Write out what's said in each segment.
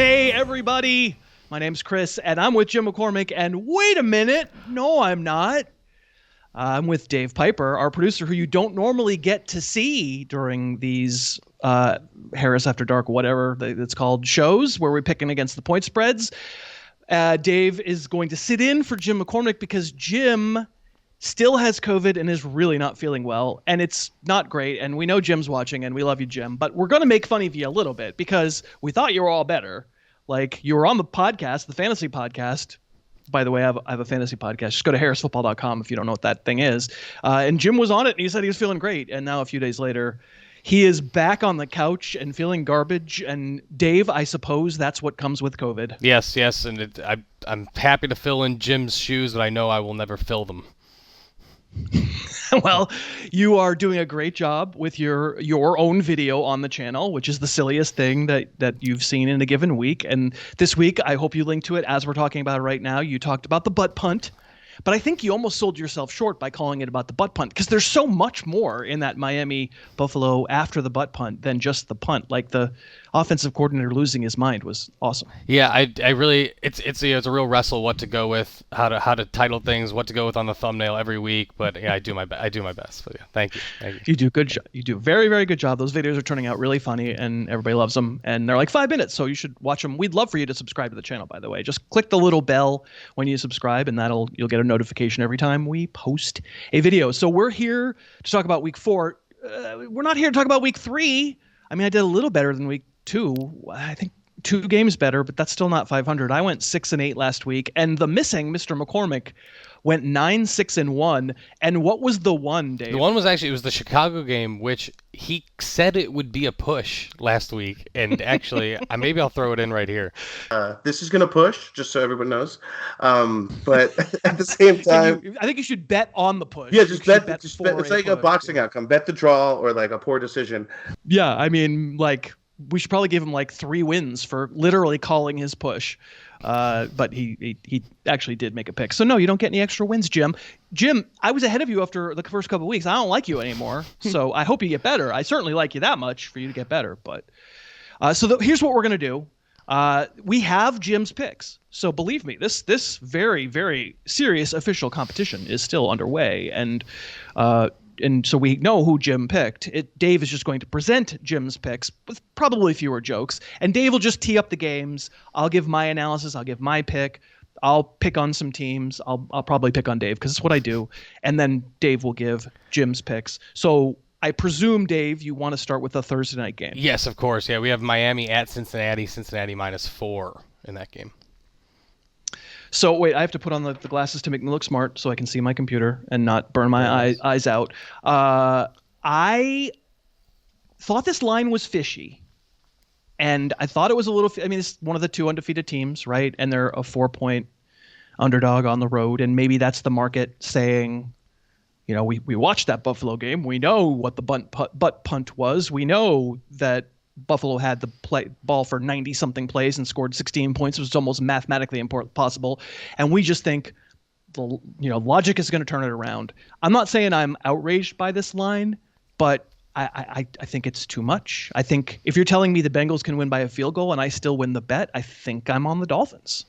Hey, everybody. My name's Chris, and I'm with Jim McCormick. And wait a minute. No, I'm not. I'm with Dave Pyper, our producer, who you don't normally get to see during these Harris After Dark, whatever it's called, shows where we're picking against the point spreads. Dave is going to sit in for Jim McCormick because Jim still has COVID and is really not feeling well. And it's not great. And we know Jim's watching, and we love you, Jim. But we're going to make fun of you a little bit because we thought you were all better. Like, you were on the podcast, the fantasy podcast. By the way, I have a fantasy podcast. Just go to harrisfootball.com if you don't know what that thing is. And Jim was on it, and he said he was feeling great. And now a few days later, he is back on the couch and feeling garbage. And Dave, I suppose that's what comes with COVID. Yes. And I'm happy to fill in Jim's shoes, but I know I will never fill them. Well, you are doing a great job with your own video on the channel, which is the silliest thing that you've seen in a given week. And this week, I hope you link to it as we're talking about it right now. You talked about the butt punt, but I think you almost sold yourself short by calling it about the butt punt because there's so much more in that Miami Buffalo after the butt punt than just the punt. Like, the offensive coordinator losing his mind was awesome. Yeah, I really it's a real wrestle what to go with, how to title things, what to go with on the thumbnail every week. But yeah, I do my best. But yeah, thank you. You do good. You do a very, very good job. Those videos are turning out really funny, and everybody loves them. And they're like 5 minutes, so you should watch them. We'd love for you to subscribe to the channel, by the way. Just click the little bell when you subscribe, and you'll get a notification every time we post a video. So we're here to talk about week 4. We're not here to talk about week 3. I mean, I did a little better than week 2. I think 2 games better, but that's still not 500. I went 6-8 last week, and the missing Mr. McCormick went 9-6-1. And what was the one, Dave? The one was it was the Chicago game, which he said it would be a push last week, and actually, maybe I'll throw it in right here. This is going to push, just so everyone knows. But at the same time, I think you should bet on the push. Yeah, just bet. It's like a boxing outcome. Bet the draw or like a poor decision. Yeah, I mean, like, we should probably give him like 3 wins for literally calling his push. But he actually did make a pick. So no, you don't get any extra wins, Jim. Jim, I was ahead of you after the first couple of weeks. I don't like you anymore. So I hope you get better. I certainly like you that much for you to get better. But here's what we're going to do. We have Jim's picks. So believe me, this very, very serious official competition is still underway. And so we know who Jim picked. Dave is just going to present Jim's picks with probably fewer jokes. And Dave will just tee up the games. I'll give my analysis. I'll give my pick. I'll pick on some teams. I'll probably pick on Dave because it's what I do. And then Dave will give Jim's picks. So I presume, Dave, you want to start with the Thursday night game. Yes, of course. Yeah, we have Miami at Cincinnati. Cincinnati -4 in that game. So wait, I have to put on the glasses to make me look smart so I can see my computer and not burn my eyes out. I thought this line was fishy, and I thought it was a little. I mean, it's one of the 2 undefeated teams, right? And they're a 4-point underdog on the road, and maybe that's the market saying, you know, we watched that Buffalo game. We know what the butt punt was. We know that Buffalo had the ball for 90-something plays and scored 16 points. It was almost mathematically impossible. And we just think logic is going to turn it around. I'm not saying I'm outraged by this line, but I think it's too much. I think if you're telling me the Bengals can win by a field goal and I still win the bet, I think I'm on the Dolphins.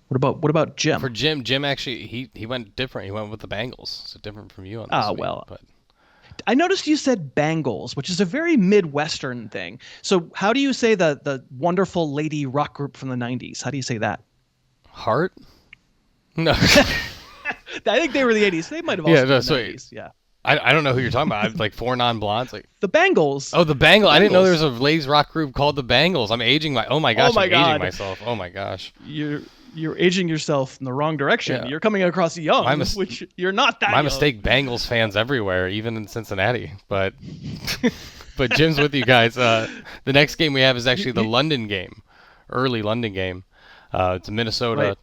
What about Jim? For Jim actually he went different. He went with the Bengals. So different from you on this week, well. But I noticed you said Bangles, which is a very Midwestern thing. So how do you say the wonderful lady rock group from the 90s? How do you say that? Heart? No. I think they were the 80s. They might have also been the 90s. Yeah. I don't know who you're talking about. I'm like 4 non-blondes. Like the Bangles. Oh, the Bangles. I didn't know there was a ladies rock group called the Bangles. I'm aging I'm aging myself. Oh my gosh. You're aging yourself in the wrong direction. Yeah. You're coming across young, which you're not that. My mistake. Bengals fans everywhere, even in Cincinnati. But Jim's with you guys. The next game we have is actually the London game, early London game. It's Minnesota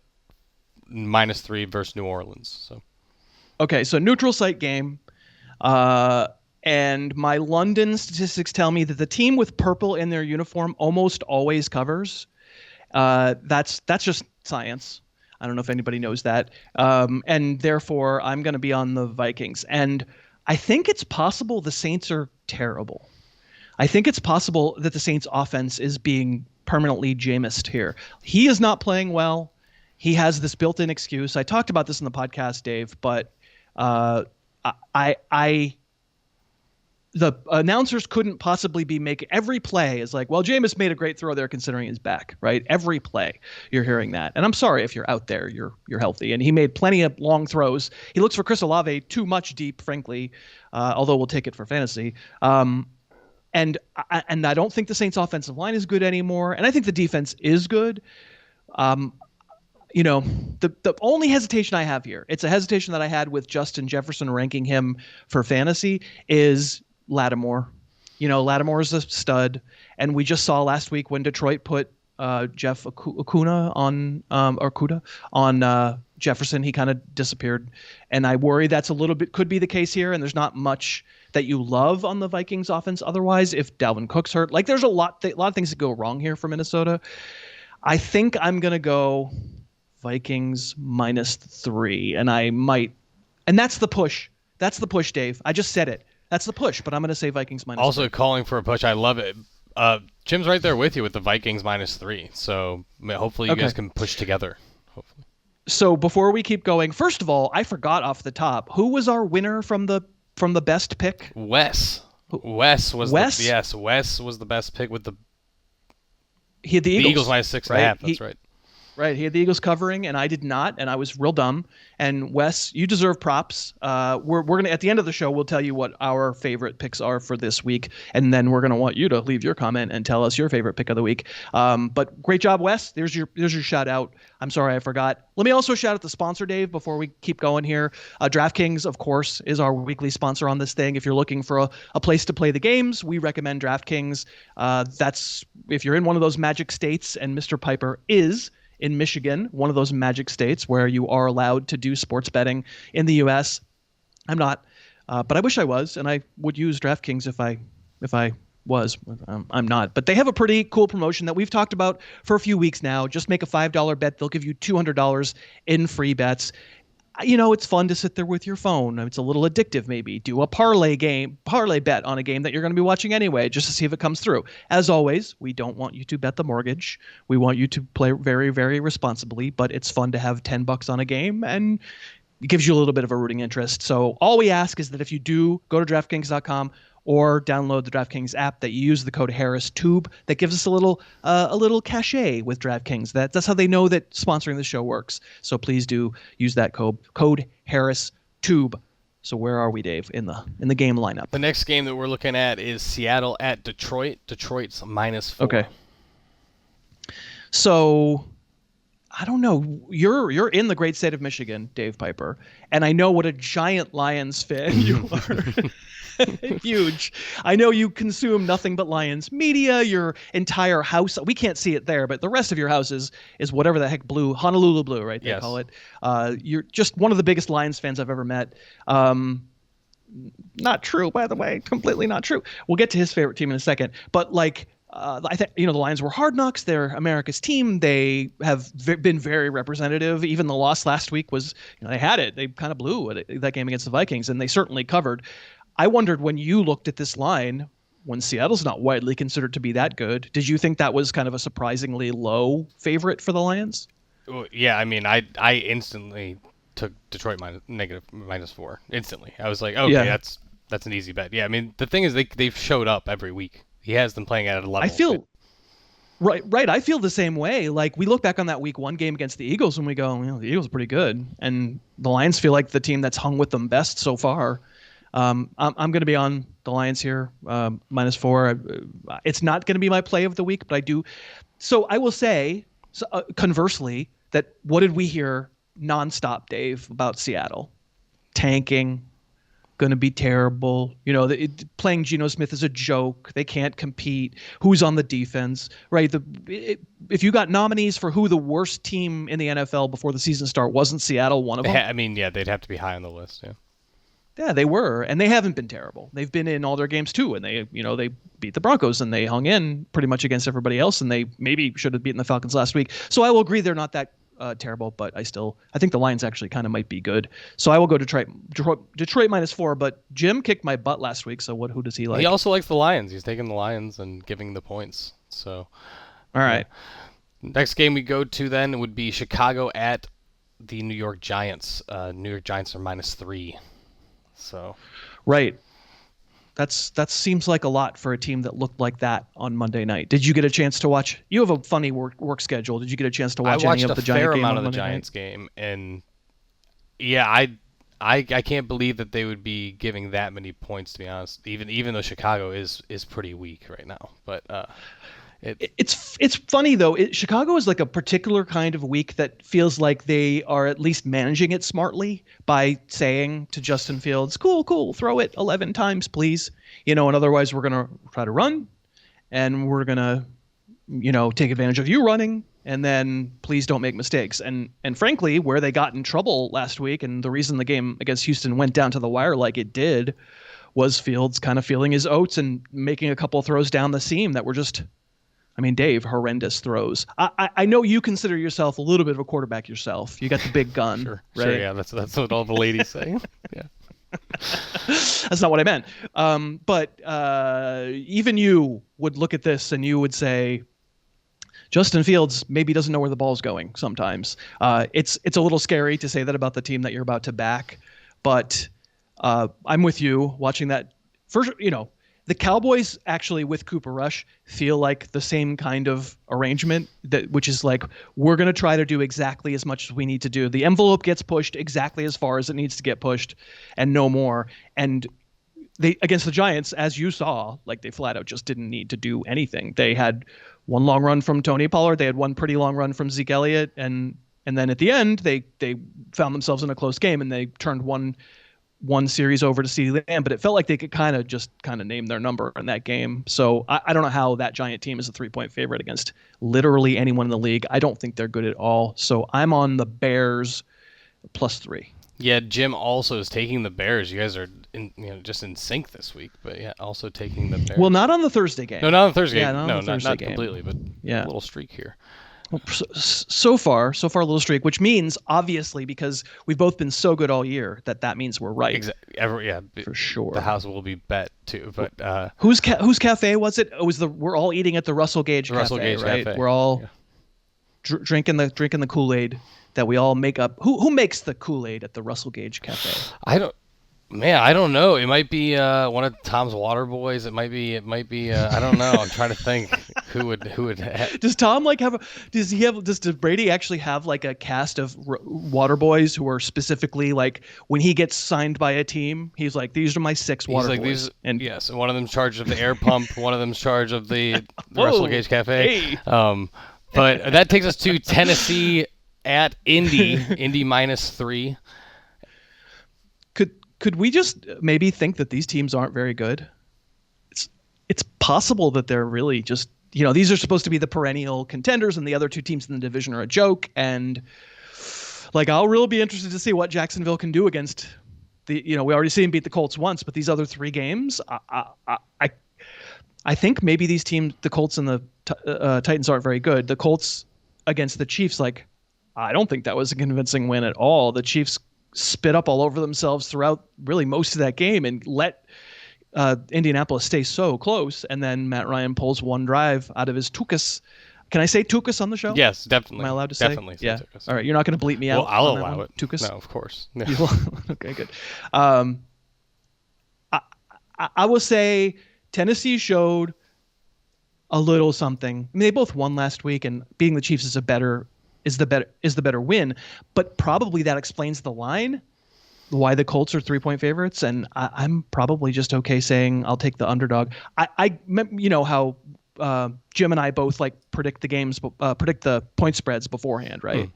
-3 versus New Orleans. So okay, so neutral site game. And my London statistics tell me that the team with purple in their uniform almost always covers. That's just science. I don't know if anybody knows that. And therefore, I'm going to be on the Vikings. And I think it's possible the Saints are terrible. I think it's possible that the Saints offense is being permanently Jameised here. He is not playing well. He has this built-in excuse. I talked about this in the podcast, Dave, but the announcers couldn't possibly be making every play is like, well, Jameis made a great throw there considering he's back, right? Every play you're hearing that. And I'm sorry if you're out there, you're healthy. And he made plenty of long throws. He looks for Chris Olave too much deep, frankly, although we'll take it for fantasy. And I don't think the Saints offensive line is good anymore. And I think the defense is good. The only hesitation I have here, it's a hesitation that I had with Justin Jefferson ranking him for fantasy, is Lattimore. Lattimore is a stud, and we just saw last week when Detroit put Jeff Okudah on Jefferson, he kind of disappeared, and I worry that's a little bit could be the case here. And there's not much that you love on the Vikings offense otherwise. If Dalvin Cook's hurt, like there's a lot of things that go wrong here for Minnesota. I think I'm gonna go Vikings -3, and I might, and that's the push. That's the push, Dave. I just said it. That's the push, but I'm going to say Vikings -3. Also calling for a push. I love it. Jim's right there with you with the Vikings -3. So hopefully you guys can push together. Hopefully. So before we keep going, first of all, I forgot off the top, who was our winner from the best pick? Wes was the best pick with he had the Eagles -6.5. Right? That's right. Right, he had the Eagles covering, and I did not, and I was real dumb. And Wes, you deserve props. We're gonna at the end of the show, we'll tell you what our favorite picks are for this week, and then we're gonna want you to leave your comment and tell us your favorite pick of the week. But great job, Wes. There's your shout out. I'm sorry I forgot. Let me also shout out the sponsor, Dave, before we keep going here. DraftKings, of course, is our weekly sponsor on this thing. If you're looking for a place to play the games, we recommend DraftKings. That's if you're in one of those magic states, and Mr. Pyper is in Michigan, one of those magic states where you are allowed to do sports betting in the U.S. I'm not, but I wish I was, and I would use DraftKings if I was. I'm not. But they have a pretty cool promotion that we've talked about for a few weeks now. Just make a $5 bet. They'll give you $200 in free bets. It's fun to sit there with your phone. It's a little addictive, maybe. Do a parlay bet on a game that you're going to be watching anyway, just to see if it comes through. As always, we don't want you to bet the mortgage. We want you to play very, very responsibly, but it's fun to have $10 on a game, and it gives you a little bit of a rooting interest. So all we ask is that if you do go to DraftKings.com or download the DraftKings app, that you use the code HarrisTube. That gives us a little cachet with DraftKings. That's how they know that sponsoring the show works. So please do use that code HarrisTube. So where are we, Dave, in the game lineup? The next game that we're looking at is Seattle at Detroit. Detroit's -4. Okay. So I don't know. You're in the great state of Michigan, Dave Pyper, and I know what a giant Lions fan you are. Huge. I know you consume nothing but Lions media. Your entire house, we can't see it there, but the rest of your house is whatever the heck blue, Honolulu blue, right? They call it. You're just one of the biggest Lions fans I've ever met. Not true, by the way. Completely not true. We'll get to his favorite team in a second. But I think the Lions were hard knocks. They're America's team. They have been very representative. Even the loss last week was, they had it. They kind of blew that game against the Vikings, and they certainly covered. I wondered when you looked at this line, when Seattle's not widely considered to be that good, did you think that was kind of a surprisingly low favorite for the Lions? Well, yeah, I mean, I instantly took Detroit -4 instantly. I was like, okay, yeah. that's an easy bet. Yeah, I mean, the thing is they've showed up every week. He has them playing at a level. I feel right. I feel the same way. Like we look back on that week 1 game against the Eagles and we go, the Eagles are pretty good, and the Lions feel like the team that's hung with them best so far. I'm going to be on the Lions here, -4. It's not going to be my play of the week, but I do. So I will say, conversely, that what did we hear nonstop, Dave, about Seattle? Tanking, going to be terrible. Playing Geno Smith is a joke. They can't compete. Who's on the defense, right? If you got nominees for who the worst team in the NFL before the season start, wasn't Seattle one of them? I mean, yeah, they'd have to be high on the list, yeah. Yeah, they were, and they haven't been terrible. They've been in all their games too, and they beat the Broncos, and they hung in pretty much against everybody else, and they maybe should have beaten the Falcons last week. So I will agree they're not that terrible, but I think the Lions actually kind of might be good. So I will go Detroit -4. But Jim kicked my butt last week, so who does he like? He also likes the Lions. He's taking the Lions and giving the points. So All right. Next game we go to then would be Chicago at the New York Giants. New York Giants are -3. So. Right. That seems like a lot for a team that looked like that on Monday night. Did you get a chance to watch? You have a funny work schedule. Did you get a chance to watch any of the Giants game? I watched a fair amount of the Giants game, and yeah, I can't believe that they would be giving that many points, to be honest. Even though Chicago is pretty weak right now, but it's funny though. Chicago is like a particular kind of week that feels like they are at least managing it smartly by saying to Justin Fields, "Cool, throw it 11 times, please." And otherwise we're gonna try to run, and we're gonna, take advantage of you running, and then please don't make mistakes. And frankly, where they got in trouble last week, and the reason the game against Houston went down to the wire like it did, was Fields kind of feeling his oats and making a couple of throws down the seam that were just. Dave, horrendous throws. I know you consider yourself a little bit of a quarterback yourself. You got the big gun, sure, right? Sure, yeah, that's what all the ladies say. Yeah, that's not what I meant. But even you would look at this and you would say, Justin Fields maybe doesn't know where the ball's going. Sometimes it's a little scary to say that about the team that you're about to back. But I'm with you watching that. First, the Cowboys actually with Cooper Rush feel like the same kind of arrangement, which is like, we're going to try to do exactly as much as we need to do. The envelope gets pushed exactly as far as it needs to get pushed and no more. And they, against the Giants, as you saw, like they flat out just didn't need to do anything. They had one long run from Tony Pollard. They had one pretty long run from Zeke Elliott. And then at the end, they found themselves in a close game and they turned one series over to CeeDee Lamb, but it felt like they could kind of name their number in that game. So I don't know how that Giant team is a 3-point favorite against literally anyone in the league. I don't think they're good at all. So I'm on the Bears +3. Yeah, Jim also is taking the Bears. You guys are just in sync this week, but yeah, also taking the Bears. Well, not on the Thursday game. No, not on the Thursday game. Yeah, not completely, but yeah, a little streak here. Well, so far a little streak, which means obviously because we've both been so good all year that means we're right. Exactly. Yeah, for sure. The house will be bet too. But whose cafe was it? It was we're all eating at the Russell Gage Cafe, Russell Gage right? Cafe. We're all drinking the Kool-Aid that we all make up. Who makes the Kool-Aid at the Russell Gage Cafe? I don't know. It might be one of Tom's water boys. It might be. I don't know. I'm trying to think who would. Does Tom does Brady actually have like a cast of water boys who are specifically like when he gets signed by a team, he's like, these are my 6 water boys. And yes, and one of them's charged of the air pump. One of them's charged of the Russell Gage Cafe. Hey. But that takes us to Tennessee at Indy -3. Could we just maybe think that these teams aren't very good? It's possible that they're really just, these are supposed to be the perennial contenders and the other 2 teams in the division are a joke. And like, I'll really be interested to see what Jacksonville can do against we already see them beat the Colts once, but these other 3 games, I think maybe these teams, the Colts and the Titans aren't very good. The Colts against the Chiefs, like, I don't think that was a convincing win at all. The Chiefs spit up all over themselves throughout really most of that game and let Indianapolis stay so close. And then Matt Ryan pulls one drive out of his tuchus. Can I say tuchus on the show? Yes, definitely. Am I allowed to say? Definitely say yeah. tuchus. All right, you're not going to bleep me out. Well, I'll allow it. Tuchus? No, of course. Yeah. Okay, good. I will say Tennessee showed a little something. They both won last week, and beating the Chiefs is the better win. But probably that explains the line, why the Colts are 3-point favorites, and I'm probably just okay saying I'll take the underdog. I how Jim and I both like predict the point spreads beforehand, right?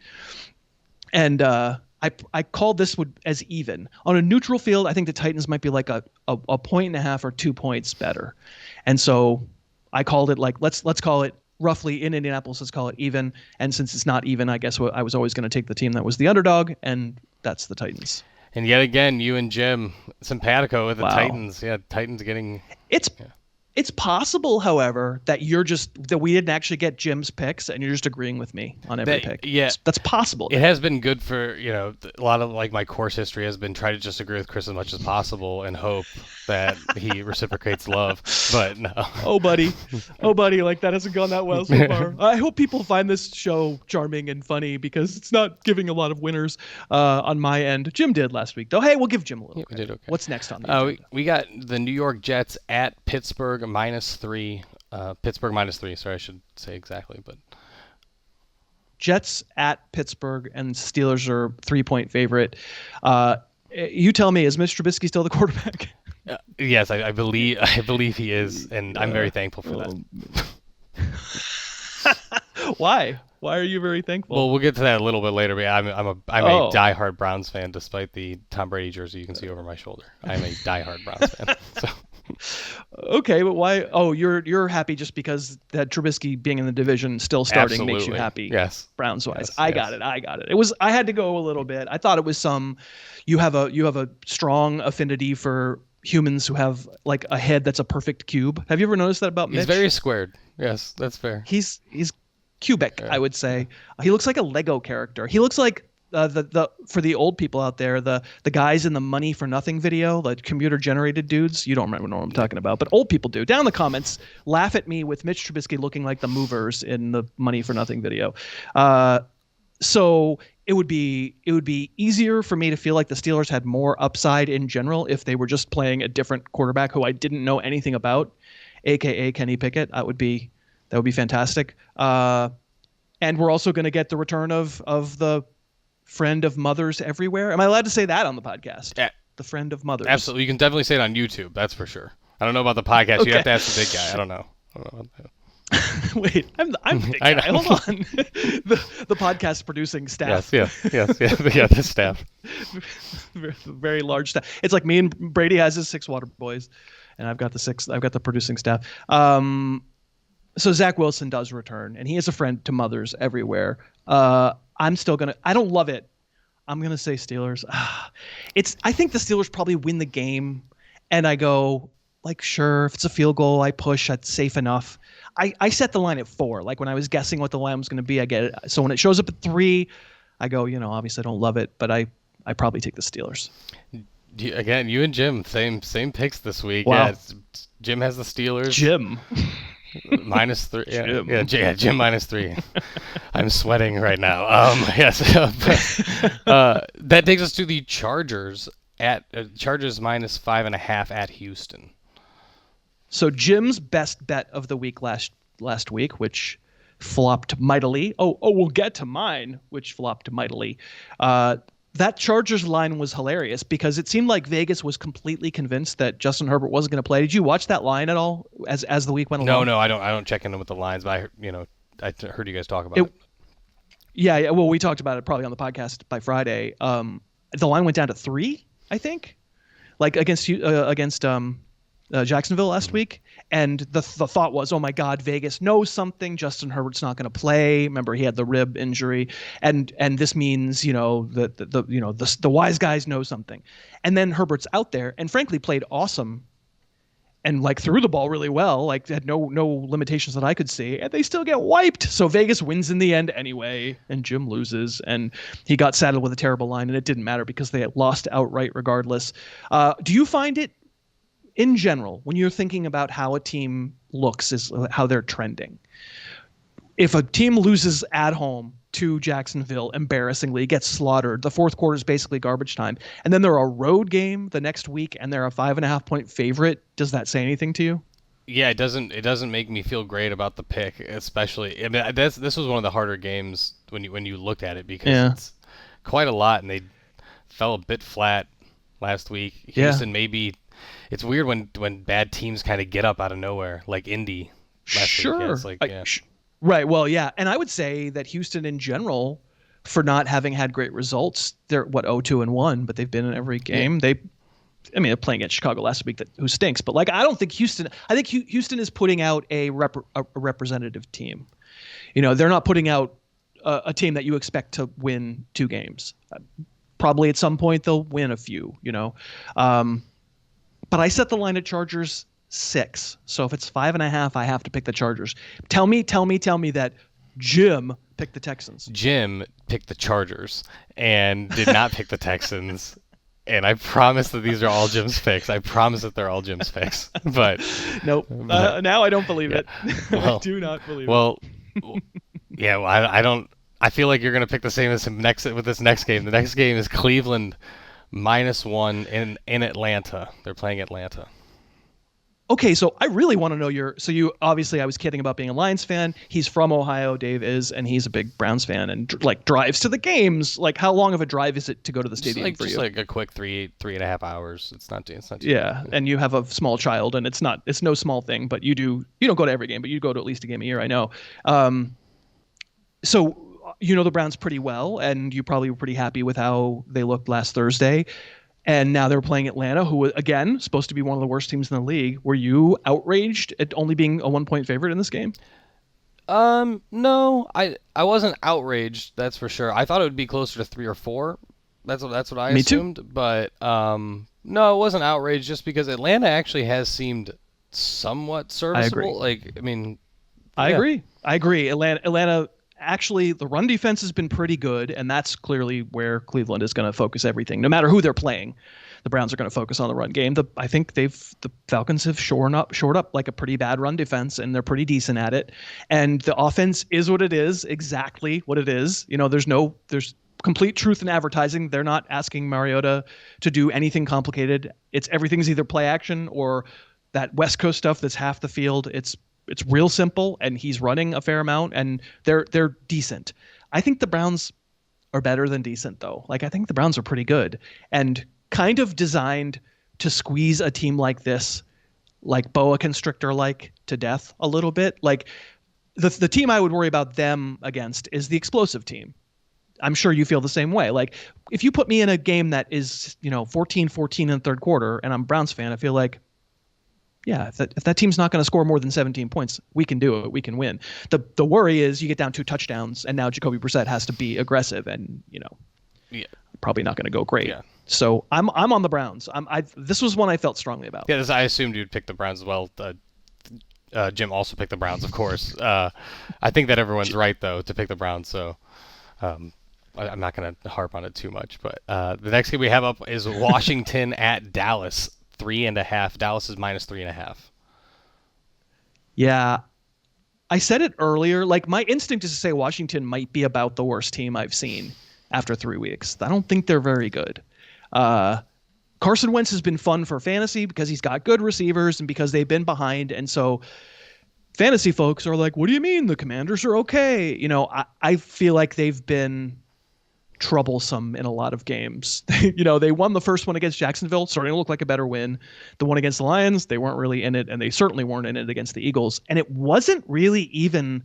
And I called this as even on a neutral field. I think the Titans might be like a 1.5 or 2 points better, and so I called it like let's call it roughly in Indianapolis. Let's call it even. And since it's not even, I guess I was always going to take the team that was the underdog, and that's the Titans. And yet again, you and Jim simpatico with the Wow. Titans. Yeah, Titans getting. It's possible, however, that we didn't actually get Jim's picks and you're just agreeing with me on every pick. Yeah, that's possible. It has been good for, a lot of like my course history has been try to just agree with Chris as much as possible and hope that he reciprocates love. But no. Oh, buddy, like that hasn't gone that well so far. I hope people find this show charming and funny because it's not giving a lot of winners on my end. Jim did last week, though. Hey, we'll give Jim a little. Yeah, we did okay. What's next on the agenda? We got the New York Jets at Pittsburgh -3. Pittsburgh -3. Sorry, I should say exactly, but Jets at Pittsburgh and Steelers are 3-point favorite. You tell me, is Mitch Trubisky still the quarterback? Yes, I believe he is, and I'm very thankful for that. Why? Why are you very thankful? Well, we'll get to that a little bit later. But I'm a diehard Browns fan, despite the Tom Brady jersey you can see over my shoulder. I'm a diehard Browns fan. So. Okay, but why? Oh, you're happy just because that Trubisky being in the division still starting Absolutely. makes you happy. Yes, Browns wise. Yes, I got it. It was I had to go a little bit. I thought it was you have a strong affinity for humans who have like a head that's a perfect cube. Have you ever noticed that about Mitch? He's very squared. Yes, that's fair. He's cubic, I would say. He looks like a Lego character. He looks like the for the old people out there, the guys in the Money for Nothing video, the computer generated dudes. You don't remember what I'm talking about, but old people do. Down in the comments, laugh at me with Mitch Trubisky looking like the movers in the Money for Nothing video. So it would be easier for me to feel like the Steelers had more upside in general if they were just playing a different quarterback who I didn't know anything about, aka Kenny Pickett. That would be fantastic. And we're also going to get the return of the friend of mothers everywhere. Am I allowed to say that on the podcast? Yeah. The friend of mothers. Absolutely. You can definitely say it on YouTube. That's for sure. I don't know about the podcast. Okay. You have to ask the big guy. I don't know about that. Wait, I'm the big guy. Hold on. the podcast producing staff. Yes. The staff. Very large staff. It's like me and Brady has his 6 water boys, and I've got the producing staff. So Zach Wilson does return, and he is a friend to mothers everywhere. I'm still gonna. I don't love it. I'm gonna say Steelers. I think the Steelers probably win the game, and I go like, sure, if it's a field goal, I push. That's safe enough. I set the line at 4. Like when I was guessing what the line was gonna be, I get it. So when it shows up at 3, I go, obviously I don't love it, but I probably take the Steelers. Again, you and Jim, same picks this week. Wow. Yeah, Jim has the Steelers. Jim. -3. Jim. Yeah, Jim -3. I'm sweating right now. Yes. That takes us to the Chargers at Chargers -5.5 at Houston. So Jim's best bet of the week last week, which flopped mightily. Oh, we'll get to mine, which flopped mightily. That Chargers line was hilarious because it seemed like Vegas was completely convinced that Justin Herbert wasn't going to play. Did you watch that line at all as the week went along? No, I don't check in with the lines, but I heard you guys talk about it. Yeah. Well, we talked about it probably on the podcast by Friday. The line went down to 3, I think, like against Jacksonville last week. And the thought was, oh my God, Vegas knows something. Justin Herbert's not going to play. Remember, he had the rib injury, and this means the wise guys know something. And then Herbert's out there and frankly played awesome, and like threw the ball really well. Like had no limitations that I could see, and they still get wiped. So Vegas wins in the end anyway, and Jim loses, and he got saddled with a terrible line, and it didn't matter because they had lost outright regardless. Do you find it? In general, when you're thinking about how a team looks, is how they're trending. If a team loses at home to Jacksonville, embarrassingly, gets slaughtered, the fourth quarter is basically garbage time, and then they're a road game the next week and they're a 5.5-point favorite, does that say anything to you? Yeah, it doesn't make me feel great about the pick, especially. I mean, this was one of the harder games when you looked at it because it's quite a lot, and they fell a bit flat last week. Houston maybe. It's weird when bad teams kind of get up out of nowhere, like Indy last week. Yeah, it's like, right. Well, yeah. And I would say that Houston in general, for not having had great results, they're 0-2-1, but they've been in every game. Yeah. They're playing at Chicago last week, who stinks. But like, I think Houston is putting out a representative team. They're not putting out a team that you expect to win 2 games. Probably at some point they'll win a few, But I set the line at Chargers 6. So if it's 5.5, I have to pick the Chargers. Tell me that Jim picked the Texans. Jim picked the Chargers and did not pick the Texans. And I promise that these are all Jim's picks. I promise that they're all Jim's picks. But nope. Now I don't believe it. Well, I do not believe it. Yeah. Well, I don't. I feel like you're going to pick the same as him with this next game. The next game is Cleveland -1 in Atlanta. They're playing Atlanta. Okay, so I really want to know you obviously, I was kidding about being a Lions fan. He's from Ohio, Dave is, and he's a big Browns fan and like drives to the games. Like, how long of a drive is it to go to the stadium for you? Just like a quick 3.5 hours. It's not too yeah, bad. And you have a small child, and it's no small thing, but you don't go to every game, but you go to at least a game a year, I know. So you know the Browns pretty well, and you probably were pretty happy with how they looked last Thursday. And now they're playing Atlanta, who, again, supposed to be one of the worst teams in the league. Were you outraged at only being a 1-point favorite in this game? No, I wasn't outraged. That's for sure. I thought it would be closer to 3 or 4. That's what I assumed. Too. But no, it wasn't outraged just because Atlanta actually has seemed somewhat serviceable. I agree. I agree. Atlanta. Actually, the run defense has been pretty good, and that's clearly where Cleveland is going to focus everything. No matter who they're playing, the Browns are going to focus on the run game. I think the Falcons have shored up like a pretty bad run defense, and they're pretty decent at it. And the offense is what it is, exactly what it is. You know, there's complete truth in advertising. They're not asking Mariota to do anything complicated. Everything's either play action or that West Coast stuff that's half the field. It's real simple, and he's running a fair amount, and they're decent. I think the Browns are better than decent, though. Like, I think the Browns are pretty good and kind of designed to squeeze a team like this, like boa constrictor, like to death a little bit. Like the team I would worry about them against is the explosive team. I'm sure you feel the same way. Like, if you put me in a game that is 14-14 in the third quarter, and I'm a Browns fan, I feel like, yeah, if that team's not going to score more than 17 points, we can do it. We can win. The worry is you get down 2 touchdowns, and now Jacoby Brissett has to be aggressive, and probably not going to go great. Yeah. So I'm on the Browns. This was one I felt strongly about. Yeah, I assumed you'd pick the Browns as well. Jim also picked the Browns, of course. I think that everyone's right though to pick the Browns. So I'm not going to harp on it too much. But the next game we have up is Washington at Dallas. 3.5. Dallas is -3.5. Yeah. I said it earlier. Like, my instinct is to say Washington might be about the worst team I've seen after 3 weeks. I don't think they're very good. Carson Wentz has been fun for fantasy because he's got good receivers and because they've been behind. And so fantasy folks are like, what do you mean? The Commanders are okay. I feel like they've been troublesome in a lot of games. They won the first one against Jacksonville, starting to look like a better win. The one against the Lions, they weren't really in it, and they certainly weren't in it against the Eagles. And it wasn't really even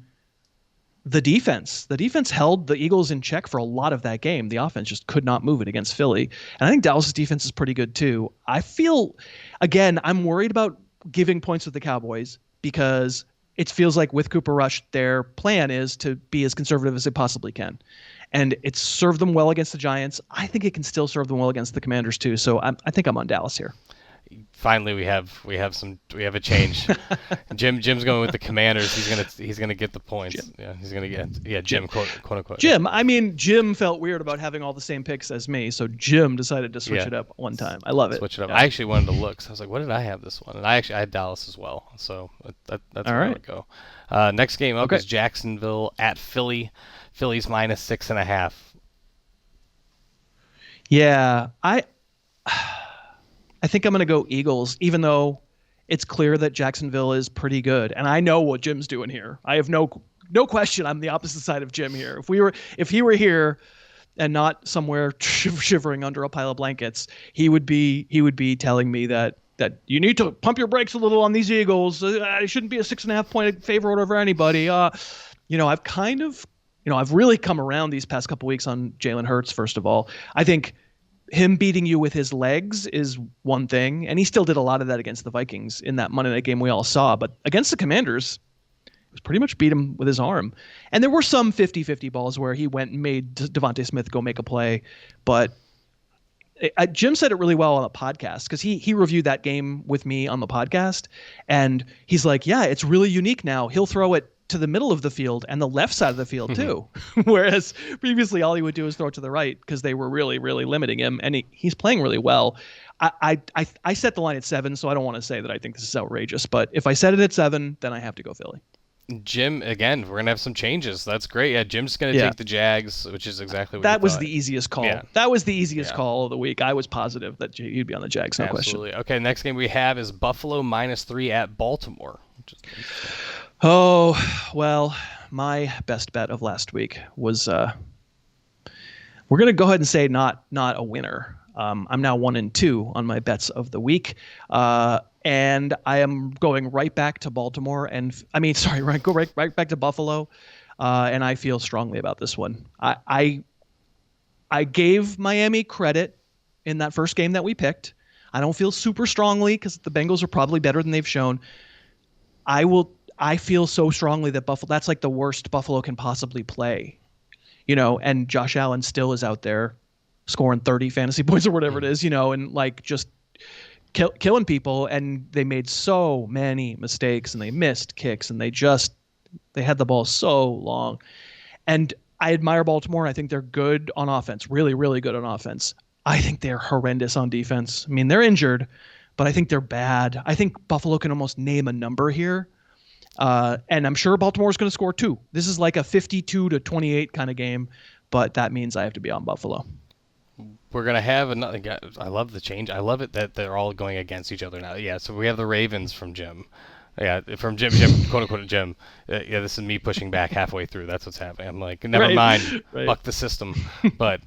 the defense. The defense held the Eagles in check for a lot of that game. The offense just could not move it against Philly. And I think Dallas' defense is pretty good too. I feel, again, I'm worried about giving points to the Cowboys because it feels like with Cooper Rush, their plan is to be as conservative as they possibly can. And it's served them well against the Giants. I think it can still serve them well against the Commanders too. So I think I'm on Dallas here. Finally, we have a change. Jim's going with the Commanders. He's gonna get the points. Jim. Yeah, he's gonna get Jim quote unquote. Jim. I mean, Jim felt weird about having all the same picks as me, so Jim decided to switch it up one time. I love it. Switch it up. Yeah. I actually wanted to look. So I was like, what did I have this one? And I had Dallas as well. So that's where I would go. Next game up is Jacksonville at Philly. Philly's -6.5. Yeah, I think I'm going to go Eagles, even though it's clear that Jacksonville is pretty good. And I know what Jim's doing here. I have no question I'm the opposite side of Jim here. If he were here and not somewhere shivering under a pile of blankets, he would be telling me that you need to pump your brakes a little on these Eagles. I shouldn't be a 6.5 point favorite over anybody. I've really come around these past couple weeks on Jalen Hurts. First of all, I think him beating you with his legs is one thing, and he still did a lot of that against the Vikings in that Monday night game we all saw. But against the Commanders, it was pretty much beat him with his arm. And there were some 50-50 balls where he went and made Devontae Smith go make a play. But Jim said it really well on a podcast because he reviewed that game with me on the podcast, and he's like, yeah, it's really unique now. He'll throw it to the middle of the field and the left side of the field too, whereas previously all he would do is throw it to the right because they were really, really limiting him, and he's playing really well. I set the line at 7, so I don't want to say that I think this is outrageous, but if I set it at 7, then I have to go Philly. Jim, again, we're going to have some changes. That's great. Yeah, Jim's going to take the Jags, which is exactly what that was the easiest call. Yeah. That was the easiest call of the week. I was positive that he'd be on the Jags, no Absolutely. question. Okay, next game we have is Buffalo -3 at Baltimore. Which is Oh, well, my best bet of last week was we're going to go ahead and say not a winner. I'm now 1-2 on my bets of the week. And I am going right back to Baltimore go right back to Buffalo. And I feel strongly about this one. I gave Miami credit in that first game that we picked. I don't feel super strongly because the Bengals are probably better than they've shown. I feel so strongly that Buffalo, that's like the worst Buffalo can possibly play, and Josh Allen still is out there scoring 30 fantasy points or whatever it is, and like just killing people. And they made so many mistakes and they missed kicks and they had the ball so long. And I admire Baltimore. I think they're good on offense, really, really good on offense. I think they're horrendous on defense. I mean, they're injured, but I think they're bad. I think Buffalo can almost name a number here. And I'm sure Baltimore's going to score 2. This is like a 52-28 kind of game, but that means I have to be on Buffalo. We're going to have another guy. I love the change. I love it that they're all going against each other now. Yeah, so we have the Ravens from Jim. Yeah, from Jim, quote-unquote Jim. Yeah, this is me pushing back halfway through. That's what's happening. I'm like, never mind. Right. Fuck the system. But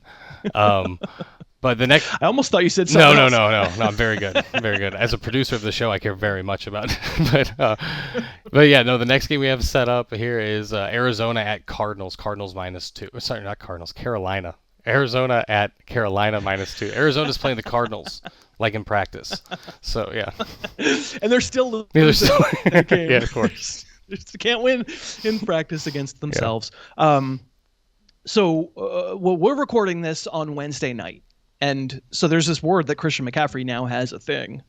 the next... I almost thought you said something else. No, I'm very good. Very good. As a producer of the show, I care very much about it. But yeah, no, the next game we have set up here is Arizona at Cardinals. Cardinals -2. Sorry, not Cardinals. Carolina. Arizona at Carolina -2. Arizona's playing the Cardinals like in practice. So, yeah. And they're still yeah, of course. They can't win in practice against themselves. Yeah. We're recording this on Wednesday night. And so there's this word that Christian McCaffrey now has a thing.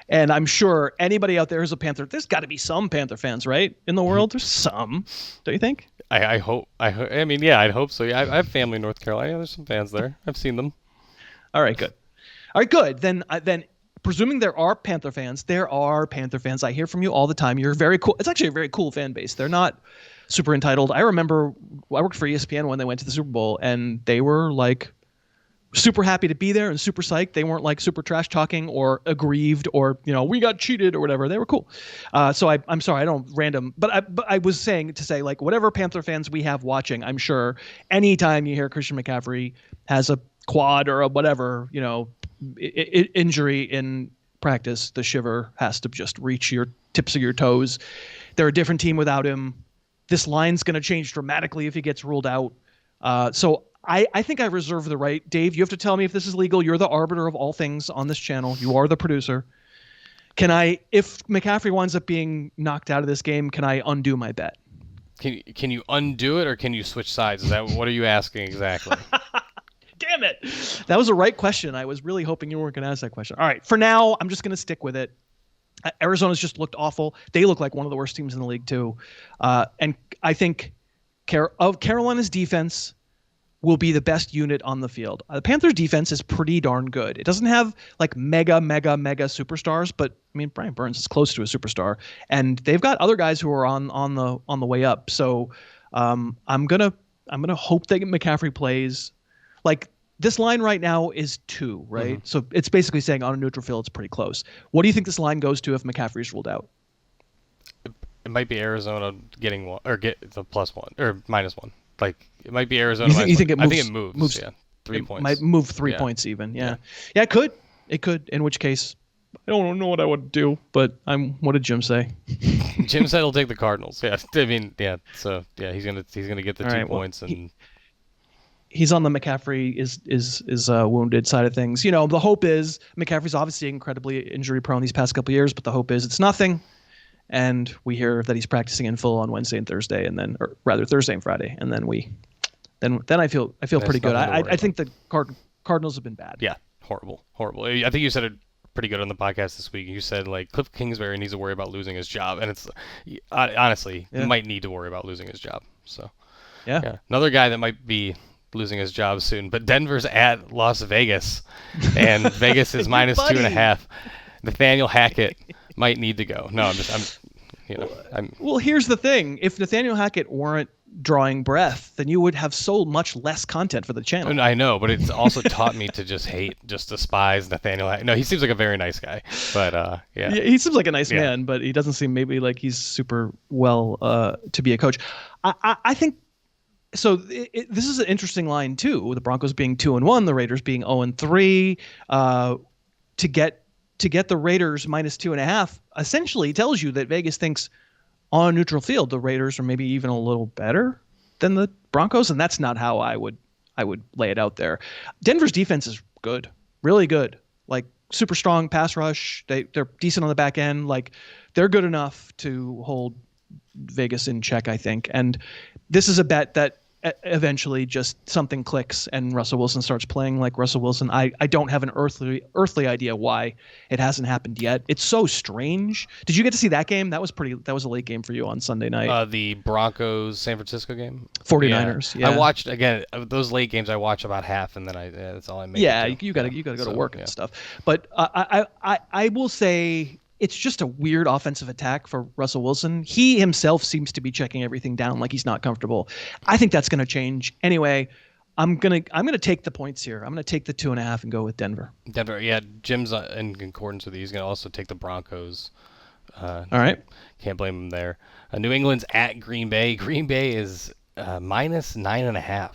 And I'm sure anybody out there who's a Panther, there's got to be some Panther fans, right? In the world, there's some. Don't you think? I hope. I mean, yeah, I'd hope so. Yeah, I have family in North Carolina. There's some fans there. I've seen them. All right, good. Then presuming there are Panther fans, I hear from you all the time. You're very cool. It's actually a very cool fan base. They're not super entitled. I remember I worked for ESPN when they went to the Super Bowl, and they were like super happy to be there and super psyched. They weren't like super trash talking or aggrieved or, we got cheated or whatever. They were cool. So I'm sorry, I don't random, but I was saying to say, like, whatever Panther fans we have watching, I'm sure anytime you hear Christian McCaffrey has a quad or a whatever, injury in practice, the shiver has to just reach your tips of your toes. They're a different team without him. This line's going to change dramatically if he gets ruled out. So I think I reserve the right. Dave, you have to tell me if this is legal. You're the arbiter of all things on this channel. You are the producer. If McCaffrey winds up being knocked out of this game, can I undo my bet? Can you undo it, or can you switch sides? What are you asking exactly? Damn it. That was the right question. I was really hoping you weren't going to ask that question. All right. For now, I'm just going to stick with it. Arizona's just looked awful. They look like one of the worst teams in the league too. And I think Carolina's defense will be the best unit on the field. The Panthers defense is pretty darn good. It doesn't have like mega superstars, but I mean, Brian Burns is close to a superstar, and they've got other guys who are on the way up. So I'm gonna hope that McCaffrey plays. Like, this line right now is 2, right? Mm-hmm. So it's basically saying on a neutral field, it's pretty close. What do you think this line goes to if McCaffrey's ruled out? It might be Arizona getting 1 or get the +1 or -1. Like, it might be Arizona. You think it moves? I think it moves. Yeah, 3 points. Might move 3 points even. Yeah, it could. It could. In which case, I don't know what I would do. But what did Jim say? Jim said he'll take the Cardinals. Yeah, I mean, yeah. So yeah, he's gonna get the 2 points, and he's on the McCaffrey is wounded side of things. The hope is McCaffrey's obviously incredibly injury prone these past couple of years, but the hope is it's nothing. And we hear that he's practicing in full on Wednesday and Thursday, or rather Thursday and Friday, and then I feel pretty good. I think the Cardinals have been bad. Yeah, Horrible. I think you said it pretty good on the podcast this week. You said like Cliff Kingsbury needs to worry about losing his job, and it's honestly he might need to worry about losing his job. So yeah, another guy that might be losing his job soon. But Denver's at Las Vegas, and Vegas is minus 2.5. Nathaniel Hackett might need to go. No, I'm. Well, here's the thing: if Nathaniel Hackett weren't drawing breath, then you would have so much less content for the channel. I know, but it's also taught me to just despise Nathaniel Hackett. No, he seems like a very nice guy, but yeah, he seems like a nice man, but he doesn't seem maybe like he's super well to be a coach. I think. So this is an interesting line too. The Broncos being 2-1, the Raiders being 0-3. To get the Raiders minus 2.5 essentially tells you that Vegas thinks on neutral field the Raiders are maybe even a little better than the Broncos, and that's not how I would lay it out there. Denver's defense is good, really good, like super strong pass rush. They're decent on the back end. Like they're good enough to hold Vegas in check, I think. And this is a bet that eventually just something clicks and Russell Wilson starts playing like Russell Wilson. I don't have an earthly idea why it hasn't happened yet. It's so strange. Did you get to see that game? That was a late game for you on Sunday night. The Broncos San Francisco game. 49ers. Yeah. I watched again those late games. I watch about half and then that's all I make. Yeah, you got to go to work and stuff. But I will say it's just a weird offensive attack for Russell Wilson. He himself seems to be checking everything down like he's not comfortable. I think that's going to change. Anyway, I'm gonna take the points here. I'm gonna take the 2.5 and go with Denver. Denver, yeah. Jim's in concordance with you. He's gonna also take the Broncos. All right. Can't blame him there. New England's at Green Bay. Green Bay is minus 9.5.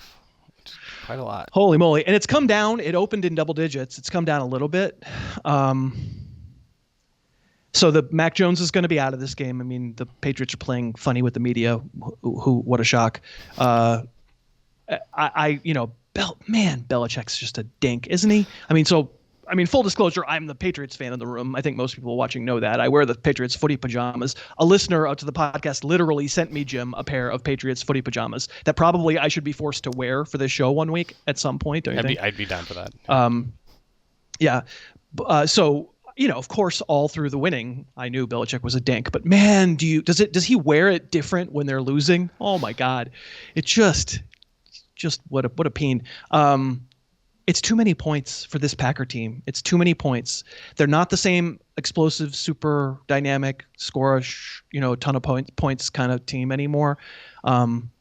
Which is quite a lot. Holy moly! And it's come down. It opened in double digits. It's come down a little bit. So the Mac Jones is going to be out of this game. I mean, the Patriots are playing funny with the media. What a shock. Belichick's just a dink, isn't he? I mean, full disclosure, I'm the Patriots fan in the room. I think most people watching know that. I wear the Patriots footy pajamas. A listener to the podcast literally sent me, Jim, a pair of Patriots footy pajamas that probably I should be forced to wear for this show one week at some point. Don't you think? I'd be down for that. Yeah. So, of course, all through the winning, I knew Belichick was a dink. But man, does he wear it different when they're losing? Oh my God, it just what a pain. It's too many points for this Packer team. It's too many points. They're not the same explosive, super dynamic, score a ton of points kind of team anymore. I'm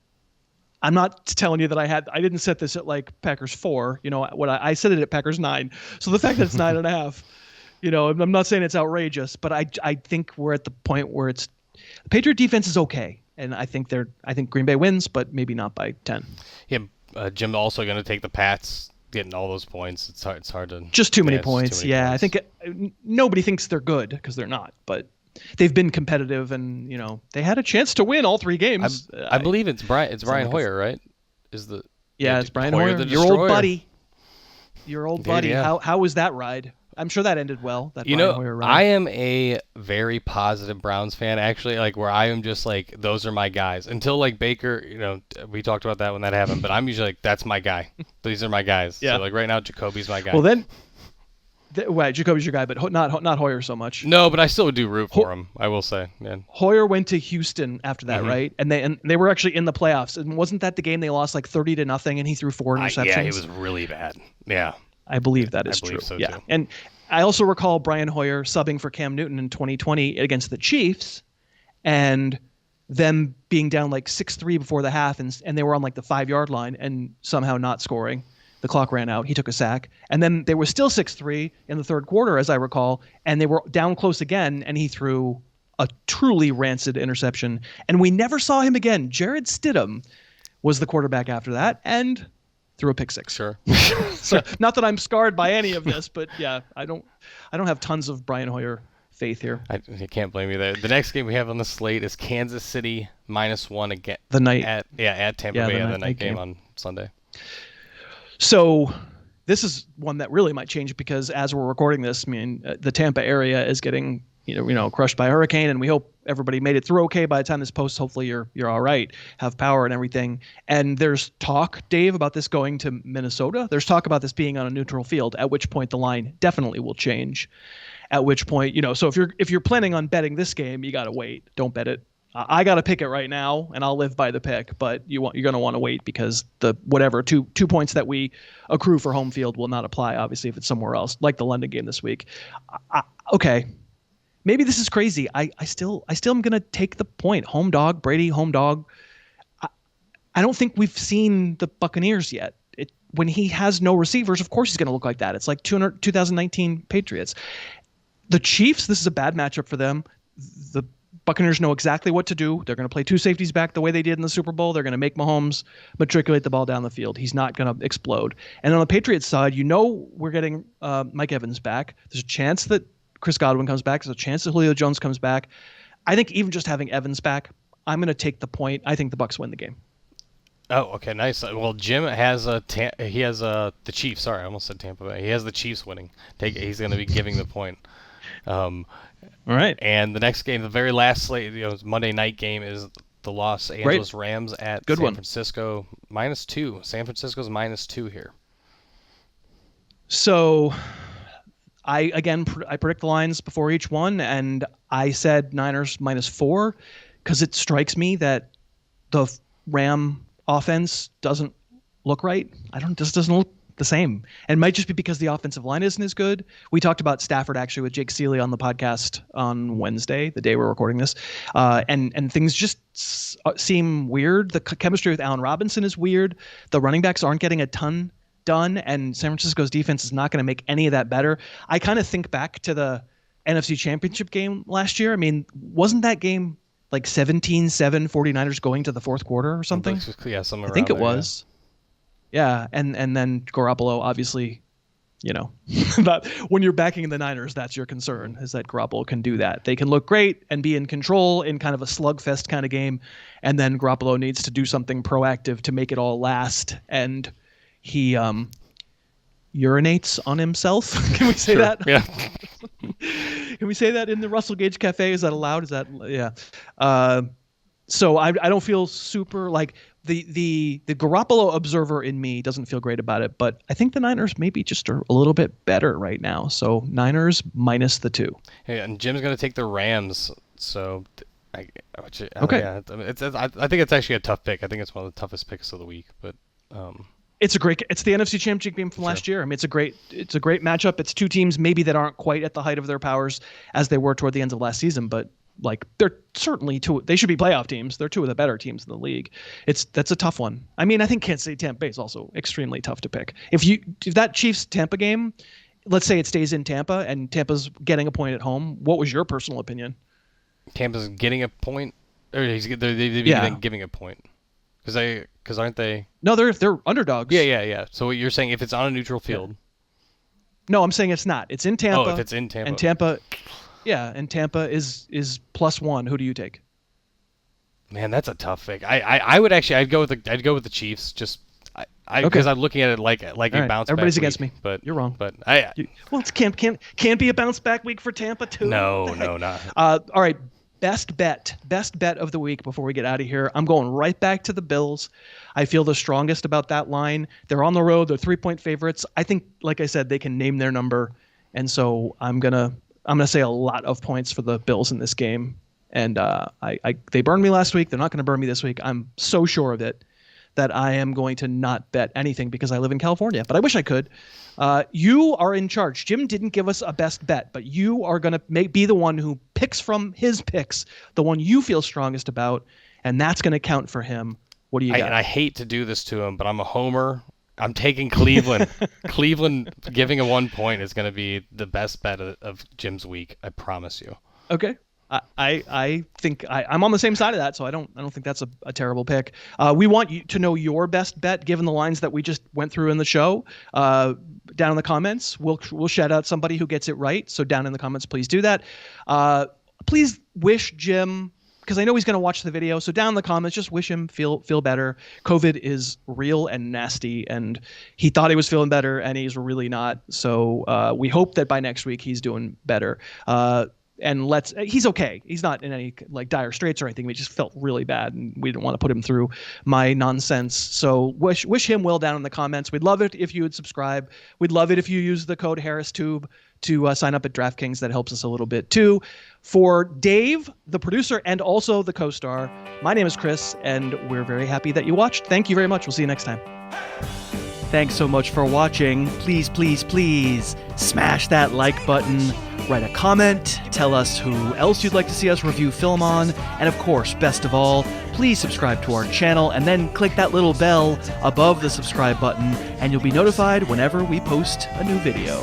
not telling you that I didn't set this at like Packers 4. I set it at Packers 9. So the fact that it's 9.5. I'm not saying it's outrageous, but I think we're at the point where the Patriot defense is okay, and I think Green Bay wins, but maybe not by 10. Yeah, Jim also going to take the Pats, getting all those points. It's hard to just too many points. Yeah, I think nobody thinks they're good because they're not, but they've been competitive, and they had a chance to win all 3 games. I believe it's Brian. It's Brian Hoyer, right? It's Brian Hoyer, the your old buddy. Your old buddy. Yeah. How was that ride? I'm sure that ended well. That Brian Hoyer ride. I am a very positive Browns fan, actually. Like where I am just like, those are my guys. Until like Baker, we talked about that when that happened. But I'm usually like, that's my guy. These are my guys. Yeah. So like right now, Jacoby's my guy. Well then, Jacoby's your guy, but not Hoyer so much. No, but I still would do root for him. I will say, man. Hoyer went to Houston after that, right? And they were actually in the playoffs. And wasn't that the game they lost like 30-0, and he threw 4 interceptions? Yeah, it was really bad. Yeah. I believe that is true. So yeah. too. And I also recall Brian Hoyer subbing for Cam Newton in 2020 against the Chiefs, and them being down like 6-3 before the half, and they were on like the 5-yard line and somehow not scoring. The clock ran out. He took a sack. And then they were still 6-3 in the third quarter, as I recall, and they were down close again, and he threw a truly rancid interception. And we never saw him again. Jared Stidham was the quarterback after that, and threw a pick 6. Sure. So not that I'm scarred by any of this, but yeah, I don't have tons of Brian Hoyer faith here. I can't blame you there. The next game we have on the slate is Kansas City -1 again. The night. At Tampa Bay, the night game on Sunday. So this is one that really might change because as we're recording this, the Tampa area is getting crushed by a hurricane, and we hope everybody made it through okay by the time this posts. Hopefully you're all right, have power and everything. And there's talk, Dave, about this going to Minnesota. There's talk about this being on a neutral field, at which point the line definitely will change. At which point, so if you're planning on betting this game, you got to wait. Don't bet it. I got to pick it right now, and I'll live by the pick. But you're going to want to wait, because the whatever two points that we accrue for home field will not apply, obviously, if it's somewhere else, like the London game this week. Okay, maybe this is crazy. I still am going to take the point. Home dog, Brady, home dog. I don't think we've seen the Buccaneers yet. When he has no receivers, of course he's going to look like that. It's like 2019 Patriots. The Chiefs, this is a bad matchup for them. The Buccaneers know exactly what to do. They're going to play two safeties back the way they did in the Super Bowl. They're going to make Mahomes matriculate the ball down the field. He's not going to explode. And on the Patriots side, we're getting Mike Evans back. There's a chance that Chris Godwin comes back. There's a chance that Julio Jones comes back. I think even just having Evans back, I'm going to take the point. I think the Bucs win the game. Oh, okay, nice. Well, Jim has the Chiefs. Sorry, I almost said Tampa Bay. He has the Chiefs winning. He's going to be giving the point. All right. And the next game, the very last slate, Monday night game, is the Los Angeles Rams at San Francisco -2. San Francisco's -2 here. So, I predict the lines before each one, and I said Niners -4 because it strikes me that the Ram offense doesn't look right. Just doesn't look the same. And it might just be because the offensive line isn't as good. We talked about Stafford actually with Jake Seeley on the podcast on Wednesday, the day we're recording this. And things just seem weird. The chemistry with Allen Robinson is weird. The running backs aren't getting a ton done, and San Francisco's defense is not going to make any of that better. I kind of think back to the NFC Championship game last year. I mean, wasn't that game like 17-7 49ers going to the fourth quarter or something? Yeah, something I think around it there, was. Yeah, and then Garoppolo, obviously, but when you're backing the Niners, that's your concern, is that Garoppolo can do that. They can look great and be in control in kind of a slugfest kind of game, and then Garoppolo needs to do something proactive to make it all last, and he urinates on himself. Can we say that? Yeah. Can we say that in the Russell Gage Cafe? Is that allowed? Is that, yeah. So I don't feel super like the Garoppolo observer in me doesn't feel great about it, but I think the Niners maybe just are a little bit better right now. So Niners -2. Hey, and Jim's going to take the Rams. So, okay. Yeah, I think it's actually a tough pick. I think it's one of the toughest picks of the week, but. It's the NFC Championship game from last year. I mean, it's a great matchup. It's two teams maybe that aren't quite at the height of their powers as they were toward the end of last season, but like they're certainly they should be playoff teams. They're two of the better teams in the league. That's a tough one. I mean, I think Kansas City Tampa Bay is also extremely tough to pick. If that Chiefs Tampa game, let's say it stays in Tampa and Tampa's getting a point at home, what was your personal opinion? Tampa's getting a point, or they'd be giving a point. Because aren't they? No, they're underdogs. Yeah. So you're saying if it's on a neutral field? Yeah. No, I'm saying it's not. It's in Tampa. Oh, if it's in Tampa. And Tampa, yeah, and Tampa is +1. Who do you take? Man, that's a tough pick. I would actually I'd go with the Chiefs just because I'm looking at it like a bounce back. Everybody's against me, but you're wrong. But it can't be a bounce back week for Tampa too. No, not. All right. Best bet of the week before we get out of here. I'm going right back to the Bills. I feel the strongest about that line. They're on the road. They're 3-point favorites. I think, like I said, they can name their number. And so I'm gonna say a lot of points for the Bills in this game. And they burned me last week. They're not going to burn me this week. I'm so sure of it that I am going to not bet anything because I live in California. But I wish I could. You are in charge. Jim didn't give us a best bet, but you are going to be the one who picks from his picks, the one you feel strongest about, and that's going to count for him. What do you got? And I hate to do this to him, but I'm a homer. I'm taking Cleveland. Cleveland giving a 1 point is going to be the best bet of Jim's week. I promise you. Okay. I think I'm on the same side of that, so I don't think that's a terrible pick. We want you to know your best bet given the lines that we just went through in the show. Down in the comments, we'll shout out somebody who gets it right. So down in the comments, please do that. Please wish Jim, because I know he's going to watch the video. So down in the comments, just wish him feel better. COVID is real and nasty, and he thought he was feeling better, and he's really not. So we hope that by next week he's doing better. and he's okay. He's not in any like dire straits or anything. We just felt really bad, and we didn't want to put him through my nonsense. So wish him well down in the comments. We'd love it if you would subscribe. We'd love it if you use the code HarrisTube to sign up at DraftKings. That helps us a little bit too. For Dave, the producer, and also the co-star, my name is Chris, and we're very happy that you watched. Thank you very much. We'll see you next time. Thanks so much for watching. Please, please, please smash that like button. Write a comment, tell us who else you'd like to see us review film on, and of course, best of all, please subscribe to our channel and then click that little bell above the subscribe button, and you'll be notified whenever we post a new video.